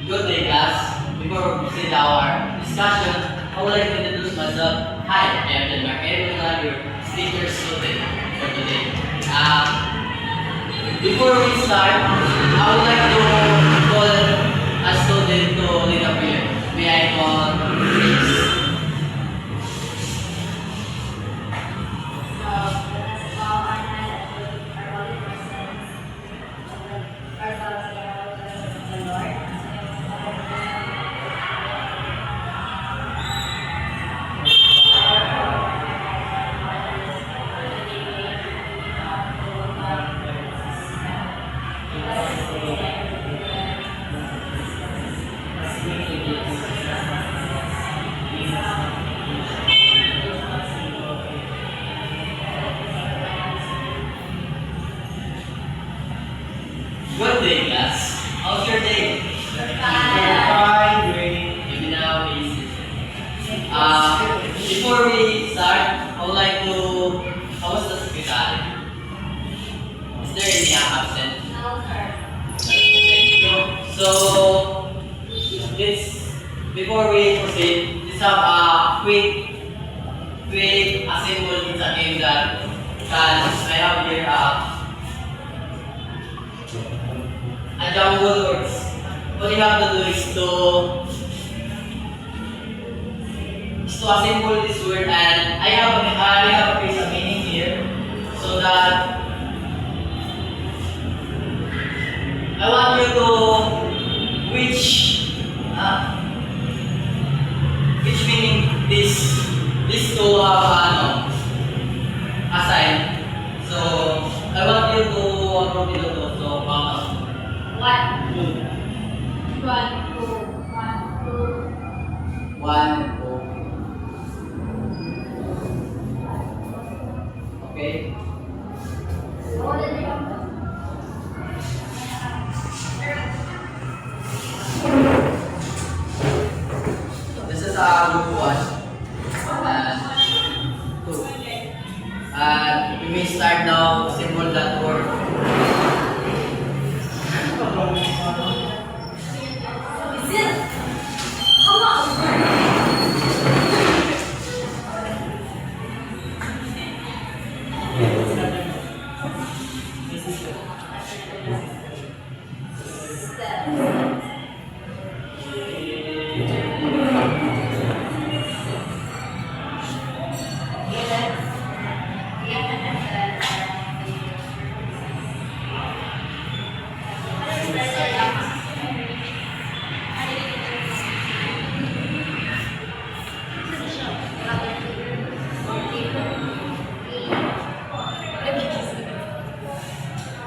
Good day, class. Before we proceed our discussion, I would like to introduce myself. Hi, I am John Marquez, your speaker student for today. Before we start, I would like to call a student to lead a prayer. May I call James? Good day, class. How's your day? Fine, great. Maybe now is before we start, I would like to host the secretary. Is there any absent? No, sir. Thank you. So before we proceed, let's have a quick assemble in the game that I have here a jumble words. What you have to do is to assemble this word, and I have a piece of meaning here, so that I want you to which meaning this two have assigned. So I want you to approve it also. So One, two, one, two, one, two. one, two. Okay. What is it? This is group one and two. And we may start now. Symbol that word. Is it? Come on. Step.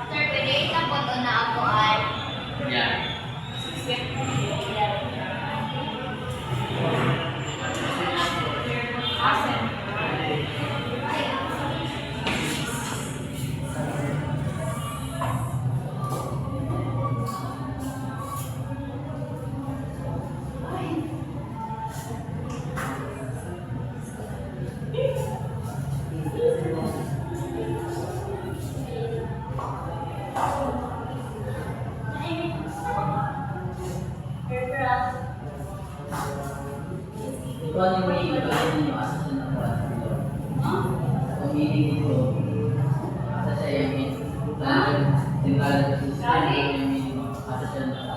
Sir, pwede isang na ako ay Yeah. Ito ang may ilalagay ninyo asa siya ng buwan. Kung meeting ito, asa siya yung meeting. Tingkalan ko sa sistema yung meeting. Asa siya ng buwan.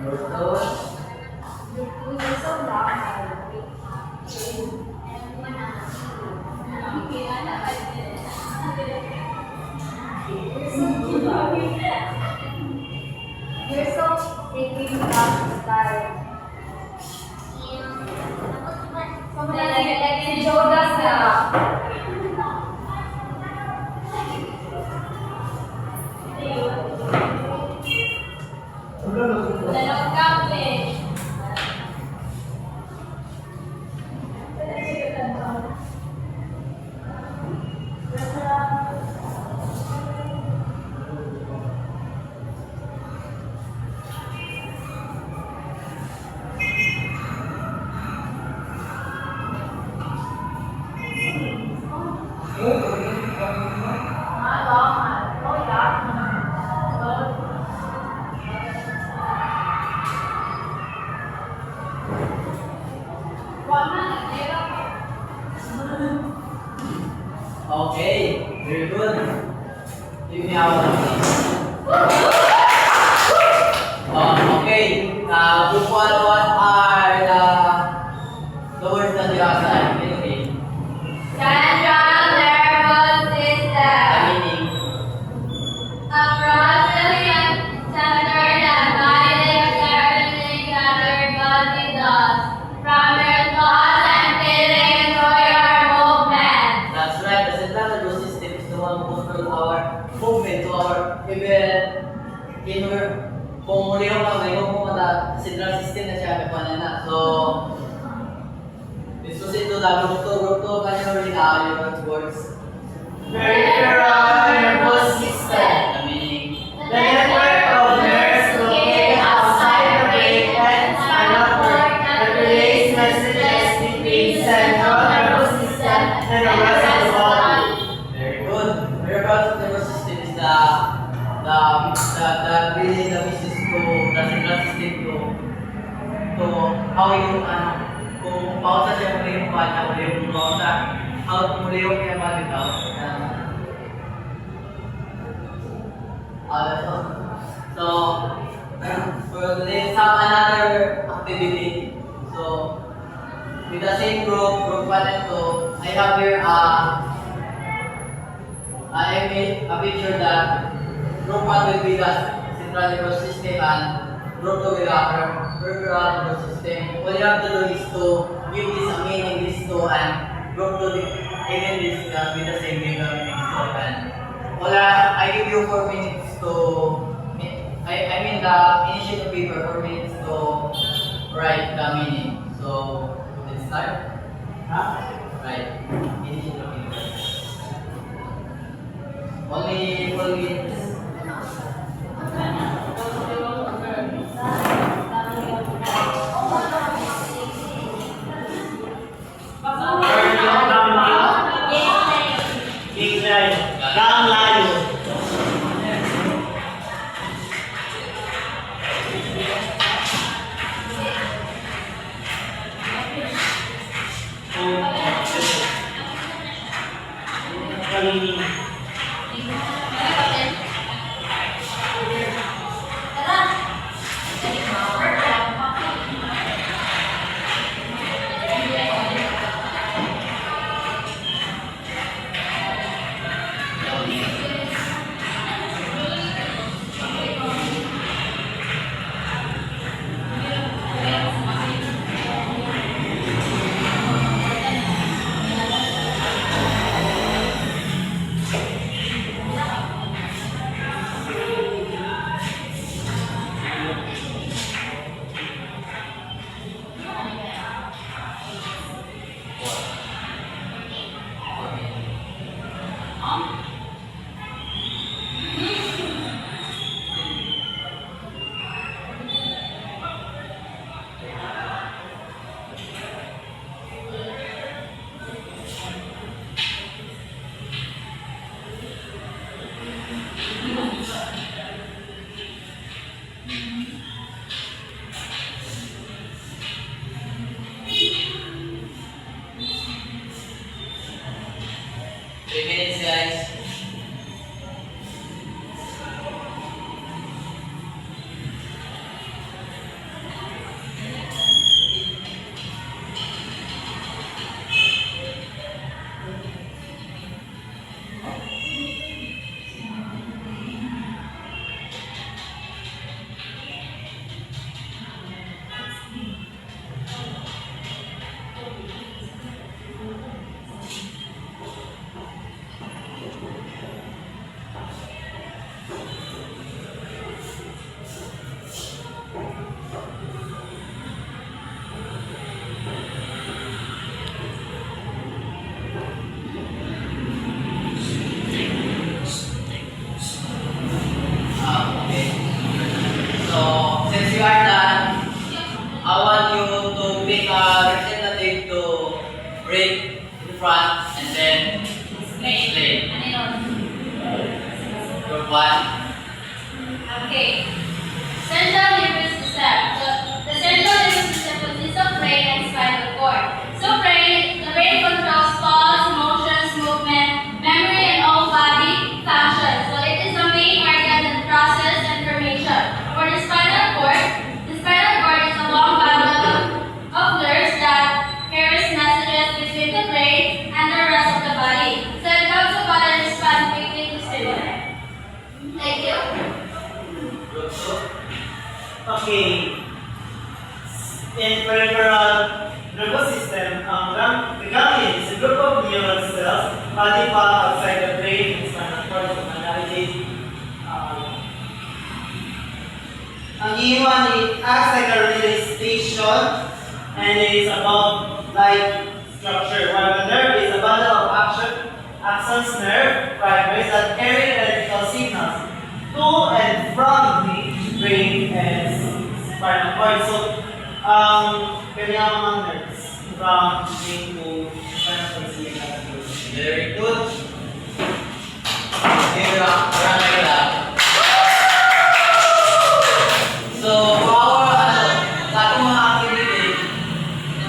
Bruto. You're so taking back style. Like si Jonas na. Dalawang kape. Okay, very good. Give me our okay. Group 1, what are the words that you have said? Okay. Central nervous system. The meaning. A process center that guides everything that your body does, from your thoughts and feelings to your movements. That's right. The central nervous system is the one who controls our movement, to our even inner. Kung muli yung kamay mo pumunta, central system na siya kapanan na. So, this was ito na group 2, kanya rin yung words. Peripheral nervous system. The meaning. The network of nerves located outside the brain and spinal cord that relays messages between central nervous system and the rest of the body. Very good. Peripheral nervous system is the really the business to the central system to how yung kung pausa siya muli yung kanya, muli yung pausa, how muli yung kaya malitaw. That's all. So, for today, have another activity. So, with the same group 1 and 2, I have here I made a picture that group 1 will be the central nervous system and group 2 will be the peripheral nervous system. All you have to do is to give this a meaning, this 2, and group 2 even this with the same meaning. So, and I give you 4 minutes to, I mean the initial paper, 4 minutes to write the meaning. So, let's start. Right, initial paper. Only 4 minutes. Gang layo. since you are done, I want you to pick a representative to read in front and then explain. Group 1. Okay. Central nervous system. So, the central nervous system consists of brain and spinal cord. So, the brain controls thoughts, emotions, movement, memory, and all body functions. So, it is the main organ that processes information. For the spinal cord is a long bundle of nerves that carries messages between the brain and the rest of the body. So, it helps the body respond quickly to stimuli. Thank you. Group 2. Okay. In peripheral nervous system, the ganglion is a group of neural cells body found outside the brain and spinal cord of analysis. Ang iwan, it acts like a relay station and it is a bulb-like structure, while the nerve is a bundle of axons, nerve fibers that carry electrical signals to and from the brain and spinal cord. So, kanya ang mga nerves from brain to spinal cord. Very good. Okay, parang like that. So, for our, sa ating mga activity,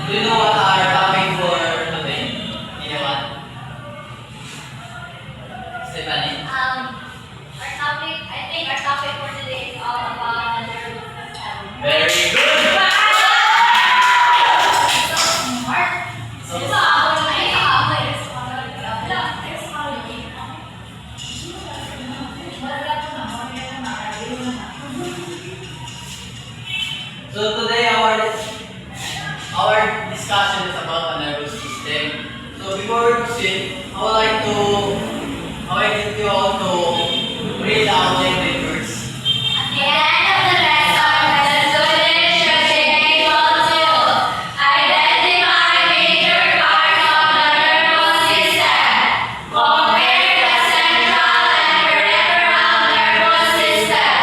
do you know what our topic for today? Anyone? Stephanie? I think our topic for today is all about the nervous system. Very good! So today our discussion is about the nervous system. So before we proceed, I would like you all to read the outline papers. At the end of the lesson, the student should be able to identify major parts of the nervous system, compare the central and peripheral nervous system,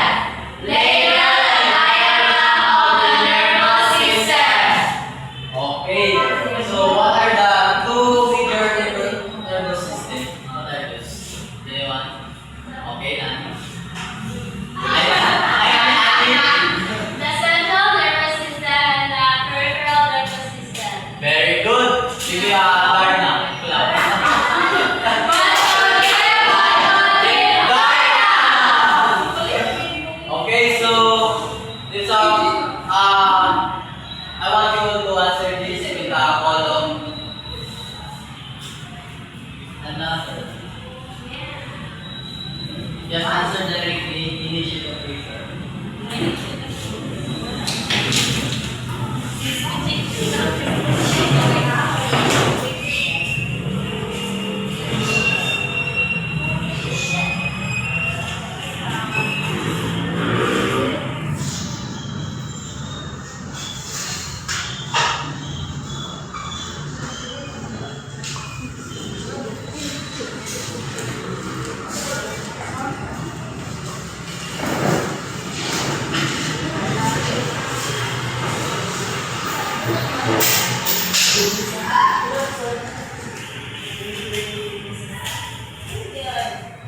label the diagram of the nervous system. Okay. So what are the two major nervous system? What are those? Anyone? Okay, Nani. The central nervous system and the peripheral nervous system. Very good. Sige, Darna. Clap. Okay, so this I want you to answer this with the column. Another. Just answer directly, initiative prefer.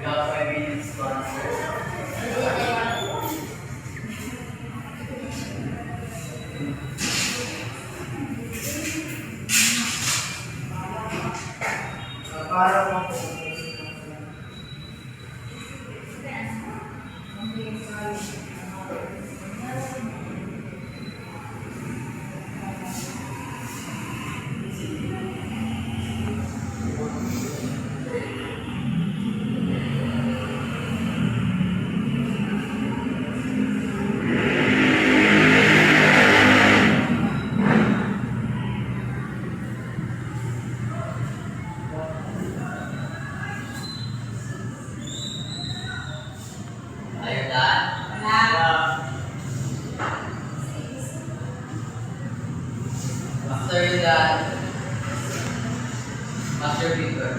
You have 5 minutes to answer. Para po. Are you done? After you done, what's your paper?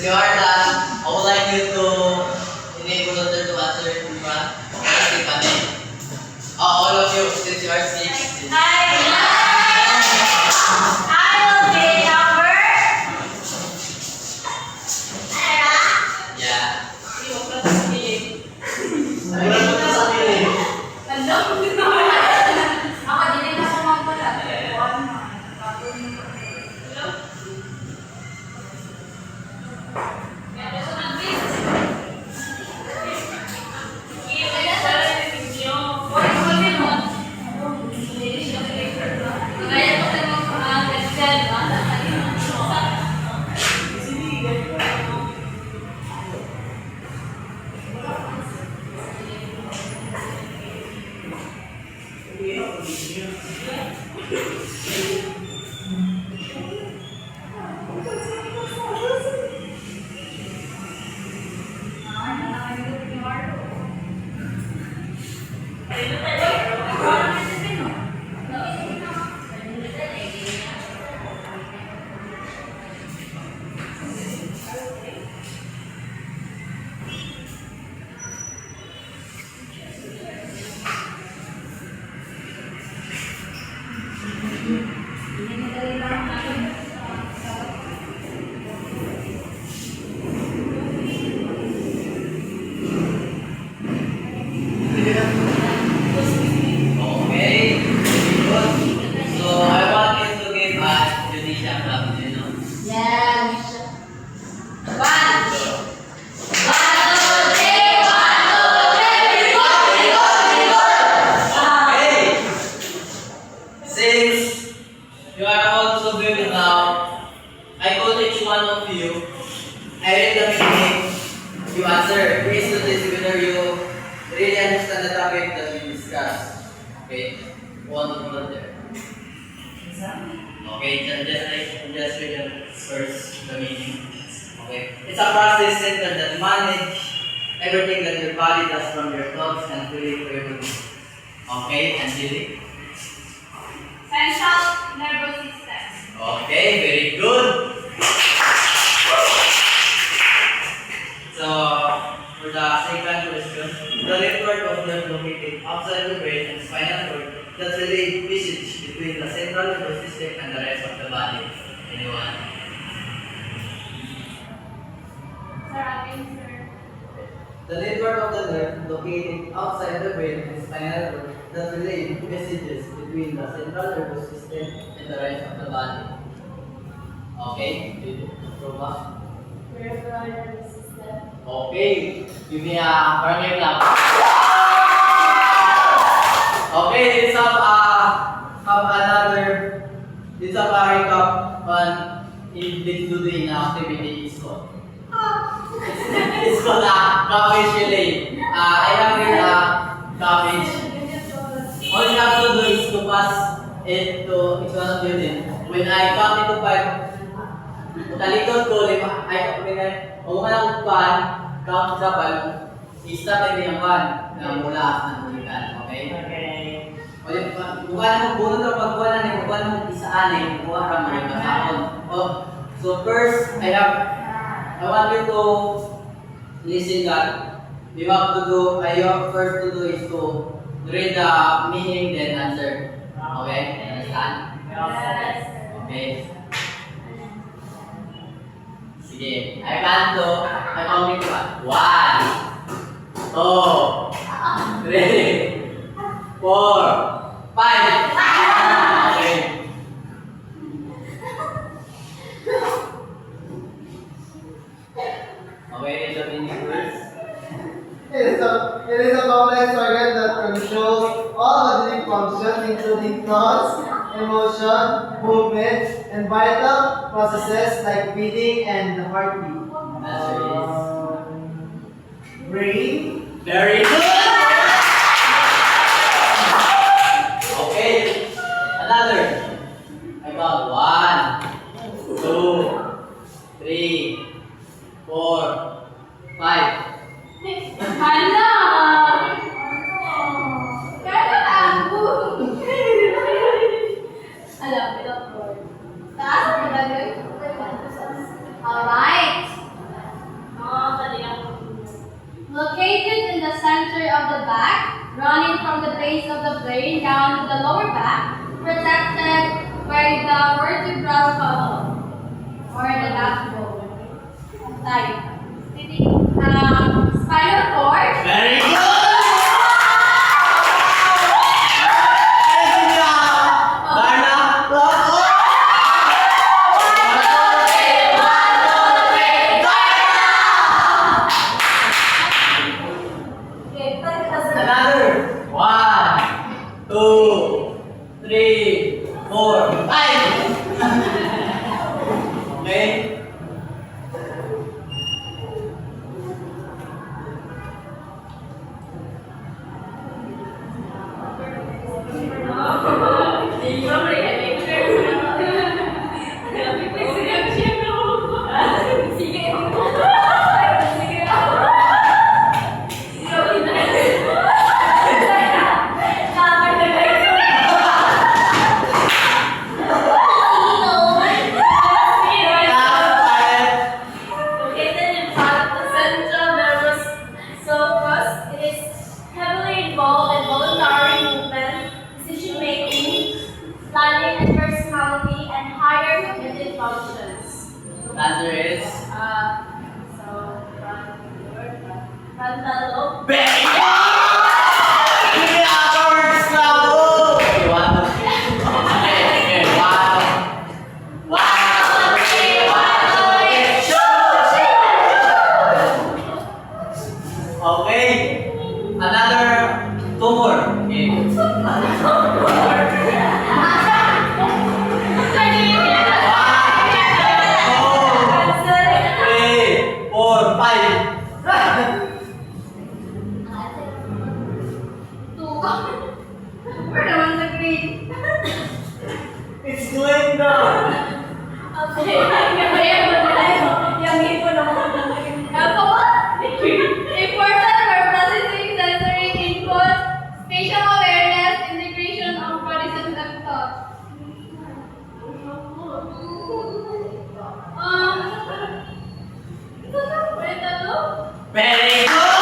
you are done, I would like you to enable her to answer in front. Okay, Pane. All of you, since you are 6. I will be number. Yeah. Wala mo na sa akin eh. Ako, hindi na ako magpala. Okay, good. So I want you to give us Indonesia club, you know. Okay. Since you are also good now, I call each one of you. I read the meaning. You answer. Please notice whether you really understand the topic that we discussed. Okay. One to one there. Okay. Just read the first the meaning. Okay. It's a process center that manage everything that your body does from your thoughts and feeling for your body. Okay. And feeling. Central nervous system. Okay, very good. So, for the second question, the network of nerve located outside the brain and spinal cord that relay message between the central nervous system and the rest of the body. Anyone? Sir, again, sir. The network of the nerve located outside the brain and spinal cord that relay messages between the central nervous system and the rest of the body. Okay, Roma. Peripheral nervous system. Okay, give me a primary clap. Okay, let's have another. Let's have a recap on let's do the activity. It's called. It's called a cabbage relay. I have here a cabbage. All you have to do is to pass it to each one of you. When I count into 5, talikod ko, huwag ka lang pan, count sa pan, i-stop hindi ang pan na mula ng tulikan, okay? Okay. Buka na bunod na pagkuha na buka na isaan buka ka mo yung masakon. Oh, so first, I want you to listen that. You have first to do is to read the meaning then answer. Okay? Understand? Yes. Okay. Sige. I count to 1, 2, 3, 4, 5. Okay. Okay, ito meaning first. It is a complex organ that controls all bodily functions, including thoughts, emotion, movement, and vital processes like breathing and the heartbeat. Answer is Brain. very good. Okay, another. I got 1, 2, 3, 4, 5. Hala! Kaya ako! Alam, taas ang gagawin. Alright. running from the base of the brain down to the lower back, protected by the vertebral column or the backbone. Like, spinal cord. Very good! Barna, bravo! Another. 1, 2, 3, 4, 5. Okay. Located in front of the central nervous sulcus, it is heavily involved in voluntary movement, decision-making, planning and personality, and higher cognitive functions. Answer is Frontal lobe. Very good! Give me afterwards, bravo! okay, 1, 2, 3. Okay, 1, 2, 3, 1, 2, 3. Okay. Another 2 more. Okay. Three, four, five. We're the ones that green. It's going down. Okay. Yung ipon naman. Ako ba? Important for processing sensory input, spatial awareness, integration of bodies and thought. Ito na, wait na to. Very good.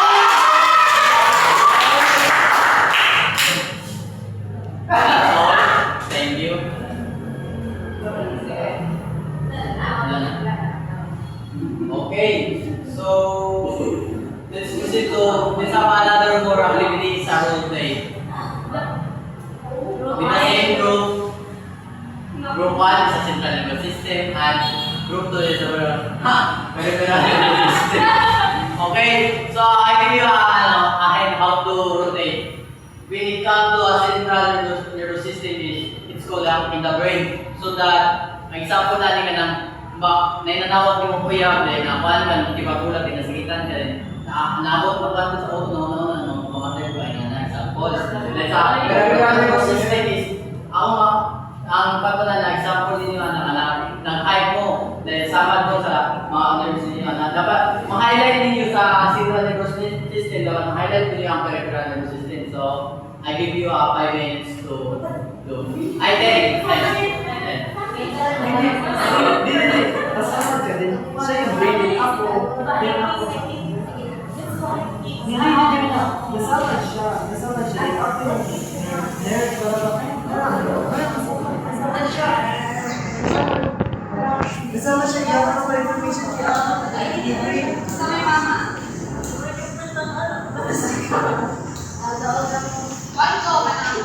Thank you. Okay, so let's proceed to some another more activities sa role play. With the same group, group 1 is a central nervous system and group 2 is a peripheral nervous system. Okay, so I give you a hint how to rotate. When it comes to a central nervous system, it's called in the brain. So that, ang example natin ka ng nainanawag yung kuya, na kuhan ka, tibagulat, pinasigitan ka rin. Naabot mo ka sa auto na kumamatay ko ay na example. Then sa peripheral nervous system is, ang patunan na example din yung ng-hype mo. Then samad mo sa mga nerves ninyo na dapat ma-highlight ninyo sa central nervous system, dapat ma-highlight ninyo ang peripheral nervous system. So, I give you 5 minutes to do. I 10. Masama ka din. Siya yung brain. Ako. Yan ako. Hindi. Nasama siya. Ako yung nerd para Nasama siya. Yan ako may information niya. Sama yung mama. One go, Ako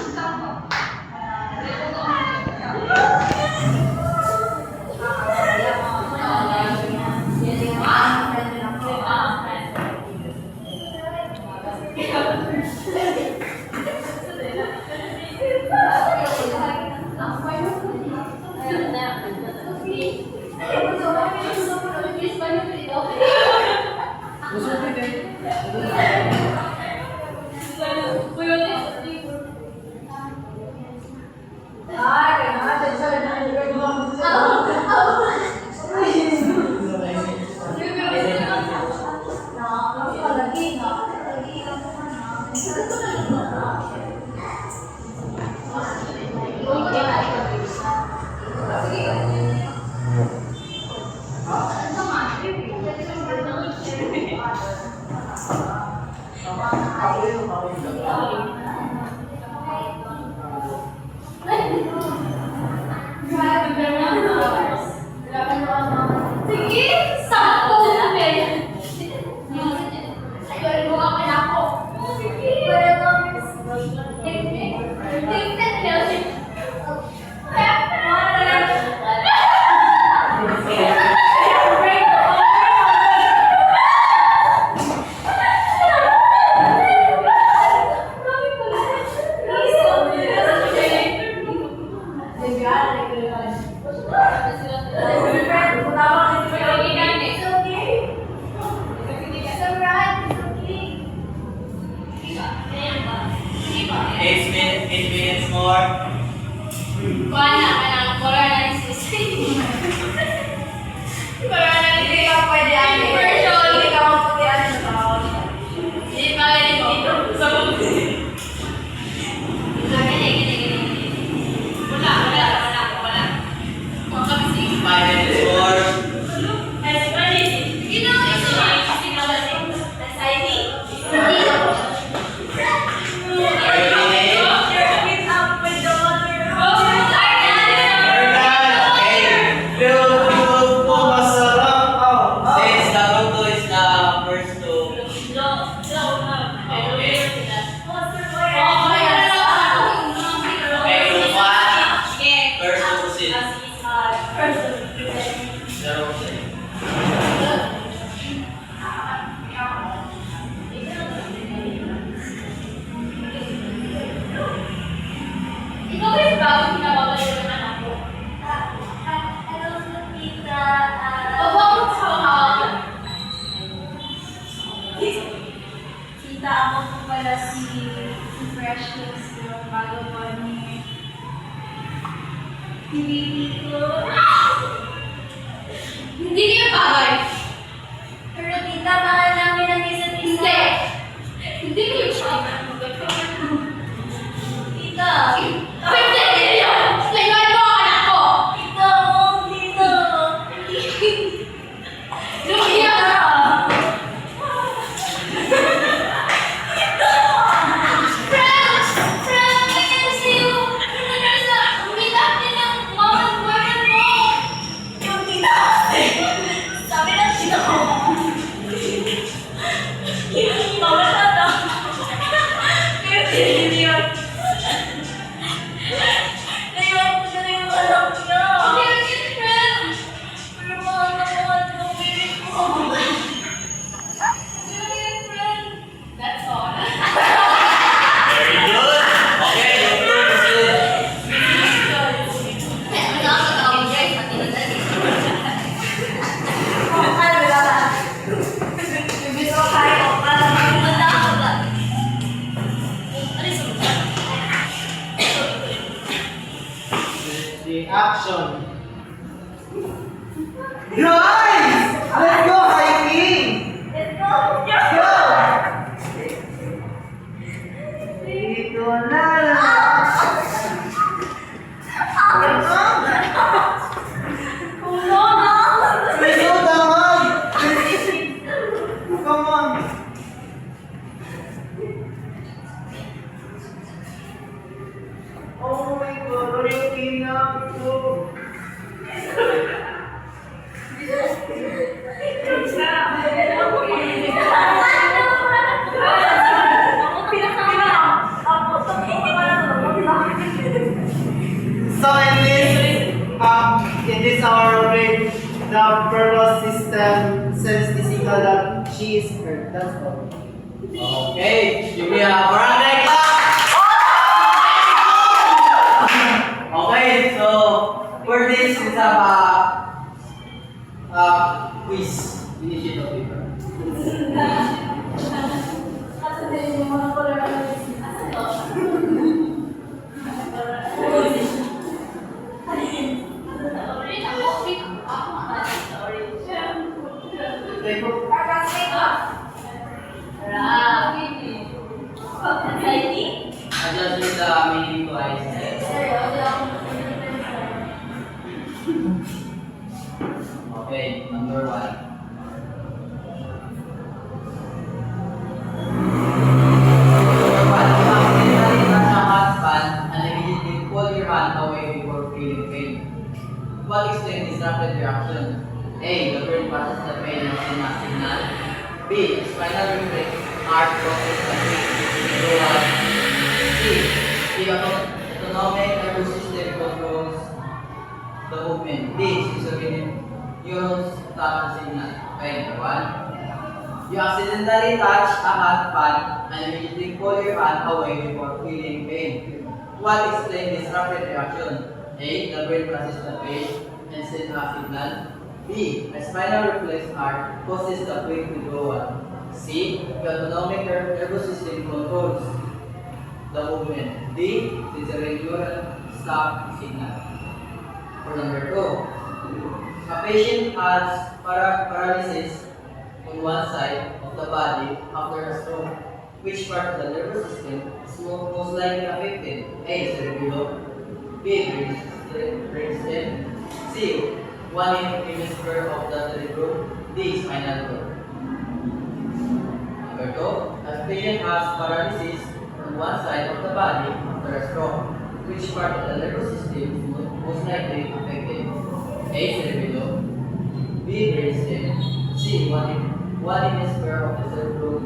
yung 8 minutes more. Kuha na, kanang molar analysis. Molar analysis. Hindi ka pwede ano. Version. Hindi ka maputi ano. Hindi pa ganit dito. Sa mga. Gini. Wala. Mga kabisi. 5 minutes more. Since the group 2 is the first to first to proceed. Zero percent. Ikaw rin ba ang pinababalik ng anak ko? Babakot sa mga. Kita ako po pala si Precious yung bago po ni baby ko. Hindi niyo bagay. Pero tita, mahal namin ang isa't isa. Hindi niyo siya. Tita. Pwede niyo! Layuan mo ang anak ko! Tita, tita. Lumiyak ka! Frank, I can see you! Umitak din ang mama at boyfriend mo! Yung tita. Sabi ng tita ko. Yung mawala na. Yung tita yun. Naiwan ko siya na yung anak niya. Okay, okay, Frank! Pero mahal na mahal ko ang baby ko. Okay, Frank! That's all. Very good. Okay, your group is good. Nakakatawag guys, pati na dali. Ano ba ba? Ibig ko kayo para magmanda ako ba? Ano yung The action. Guys, let's go hiking. Let's go! Go. Dito na lang. Let's go, Damag. Come on. Oh my God, are you okay now? Go. So in this our grade, the purpose system sends the signal that she is hurt. That's all. Okay, give me a barangay clap. Okay, so for this we have a quiz initiative paper. Okay, po. Adjust with the meaning twice. Okay, number 1. What explains disrupted reaction? A. The brain processes the pain and sends a signal. B. Spinal reflex heart processes the pain. C. The autonomic nervous system controls the movement. D. Schizophrenic neurons stop the signal. Okay, number 1. You accidentally touch a hot pan and immediately pull your hand away before feeling pain. What explains disrupted reaction? A. The brain processes the pain and sends a signal. B. A spinal reflex heart causes the quick withdrawal. C. The autonomic nervous system controls the movement. movement. D is a regular stop signal. For number 2, a patient has paralysis on one side of the body after a stroke. Which part of the nervous system is most likely affected? A. Cerebellum. B. Brainstem. C. One hemisphere of the cerebrum. D. Spinal cord. Number 2, a patient has paralysis on one side of the body after a stroke. Which part of the nervous system is most likely affected? A. Cerebellum. B. Brainstem. C. One hemisphere of the cerebrum.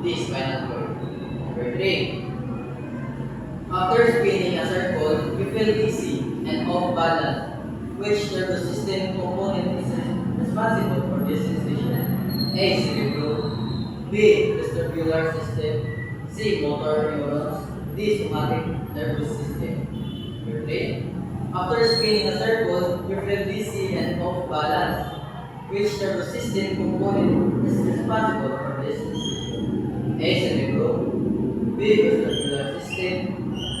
D. Spinal cord. Number 3. After spinning a circle, you feel dizzy and off balance. Which nervous system component is responsible for this sensation? A. Cerebellum. B. Vestibular system. C. Motor neurons. D. Somatic nervous system. Number 3. After spinning a circle, you feel dizzy and off balance. Which nervous system component is responsible for this sensation? A. Cerebellum. B. Vestibular system.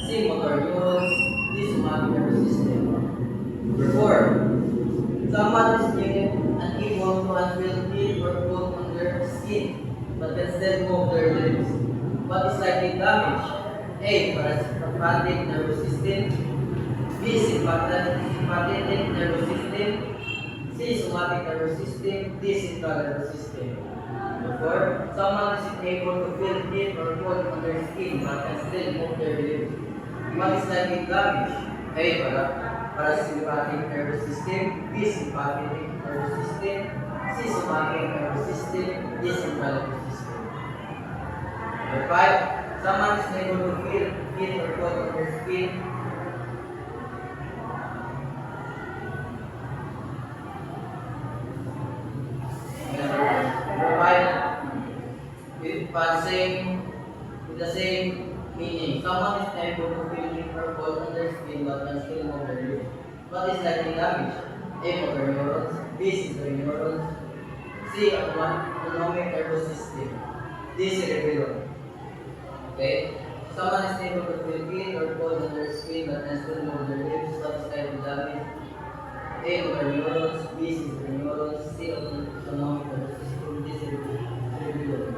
C. Motor neurons. D. Somatic nervous system. Number 4. Someone is given unable to unfeel heat or cold on their skin, but can still move their limbs. What is likely damage? A. Parasympathetic nervous system. B. Sympathetic nervous system. C. Somatic nervous system. D. Central nervous system. Number 4. Someone is able to feel heat or cold on their skin, but can still move their limbs. What is likely damage? A. Parasympathetic nervous system. B. Sympathetic nervous system. C. Somatic nervous system. D. Central nervous system. Number 5. Someone is able to feel heat or cold on their skin. Number 5. With the same meaning. Someone is able to feel heat or cold on their skin but can still move their limbs. What is likely damage? A. Motor neurons. B. Sensory neurons. C. Autonomic nervous system. D. Cerebellum. Okay? Someone is able to feel heat or cold on their skin but can still move their limbs. What is likely damage? A. Motor neurons. B. Sensory neurons. C. Autonomic nervous system. D. Cerebellum.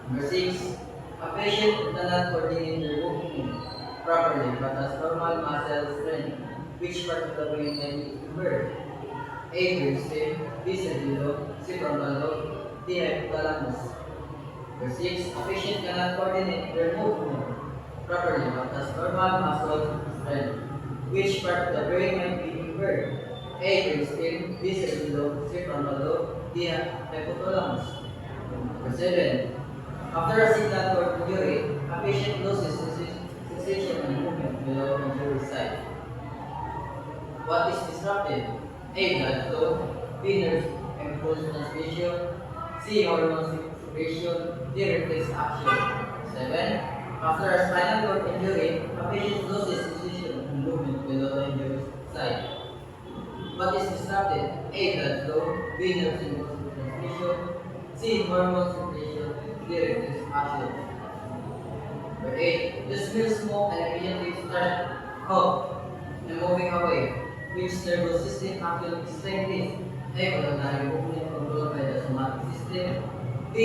Number 6. A patient cannot coordinate their movement properly but has normal muscle strength. Which part of the brain can be impaired? A. Brainstem. B. Cerebellum. C. Frontal lobe. D. Hypothalamus. Number 6. A patient cannot coordinate their movement properly but has normal muscle strength. Which part of the brain might be impaired? A. Brainstem. B. Cerebellum. C. Frontal lobe. D. Hypothalamus. Number 7. After a signal cord injury, a patient loses sensation and movement below the injury site. What is disrupted? A. Blood flow. B. Nerve impulse transmission. C. Hormone secretion. D. Reflex action. 7. After a spinal cord injury, a patient loses sensation and movement below the injury site. What is disrupted? A. Blood flow. B. Nerve impulse transmission. C. Hormone secretion. D. Reflex action. Number 8. You smell smoke and immediately start cough and moving away. Which nervous system actually explains this? A. Voluntary movement controlled by the somatic system. B.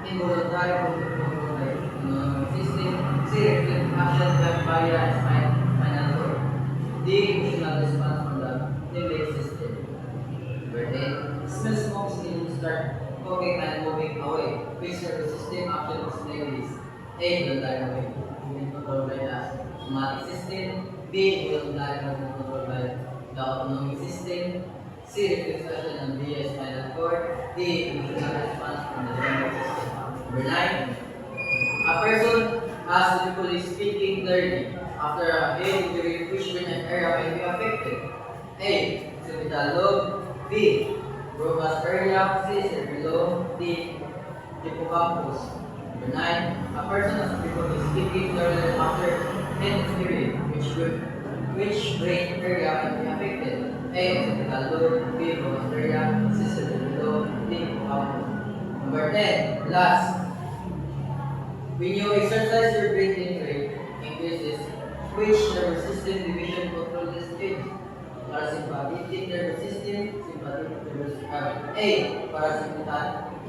Involuntary movement controlled by the autonomic system. C. Reflex action by the spinal cord. D. Emotional response from the limbic system. Number 10. Smell smoke and you start coughing and moving away. Which nervous system actually explains this? A. Voluntary movement controlled by the somatic system. B. Involuntary movement controlled by the autonomic system. C. Reflex action and D. Spinal cord. D. Emotional response from the limbic system. Number 9. A person has difficulty speaking clearly after a head injury. Which brain area may be affected? A. Occipital lobe. B. Broca's area. C. Cerebellum. D. Hippocampus. Number 9. A person has difficulty speaking clearly after head injury. Which brain area may be affected? A. Occipital lobe. B. Broca's area. C. Cerebellum. D. Hippocampus. Number 10. Last. When you exercise, your breathing rate increases A. Para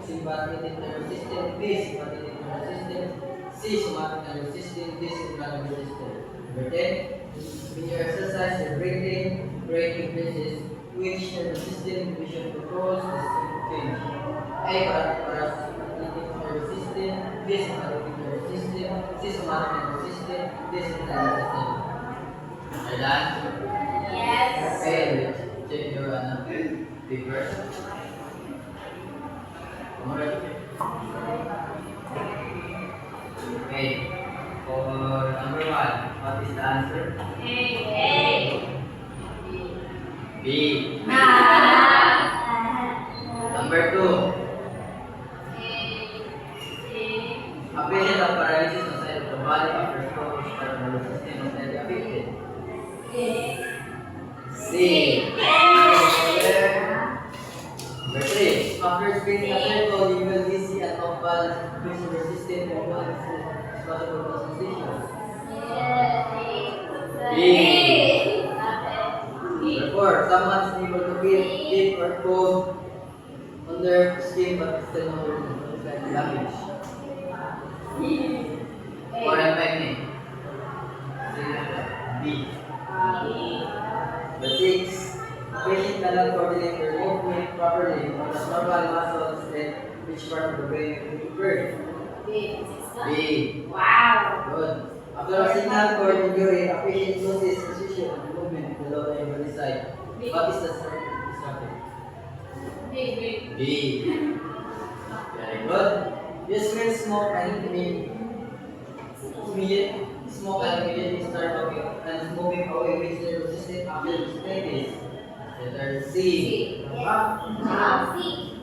sympathetic nervous system. B. Sympathetic nervous system. C. Somatic nervous system. D. central nervous system. Number 10. When you exercise your breathing increases. Which nervous system division controls the change? A. Para sympathetic nervous system. B. Sympathetic nervous system. C. Somatic nervous system. D. central nervous system. Are done? Yes. Okay, check your paper. Alright. Okay. For number 1, what is the answer? A. B. Number 2, a patient of paralysis on side of the body after stroke which part of the nervous system was highly affected. C. Number 3, after spinning a circle, you will see an off-balance which nervous system component is responsible for sensation. B. Number 4, someone is able to feel heat or cold on their skin but still not like damage. Or affecting. B. Number 6, a patient cannot coordinate their movement properly on the normal muscles and which part of the brain will be hurt. B. Wow. Good. After a signal cord injury, a patient loses position and movement below the injury side. What is the disrupted? B. Very good. You smell smoke and immediately start talking and moving away with the resistant after the stages. Letter C.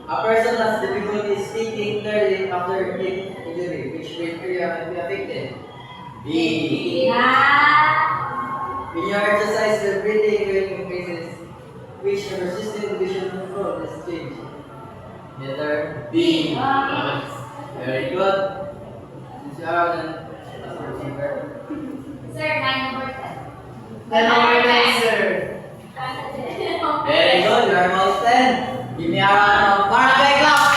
A person has difficulty speaking clearly after a hip injury, which brain area might be affected. B. When you exercise, your breathing rate increases, which nervous system division control is changed. Letter B. Very good. Since you are an receiver. Sir, 9 over 10. Then number 10, sir. Very good, you are almost 10. Give me a round of barangay clap.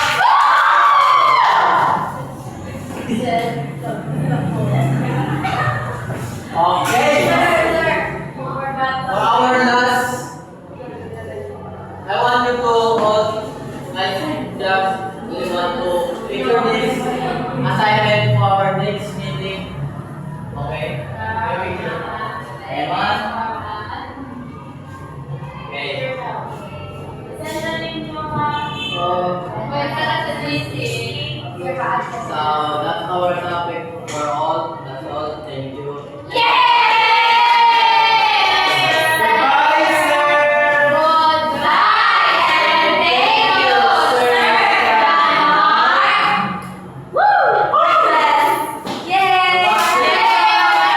Okay. For our last, I want you to all, like, just really want to figure this assignment for our next meeting. Okay? Everyone? Okay. So that's our topic.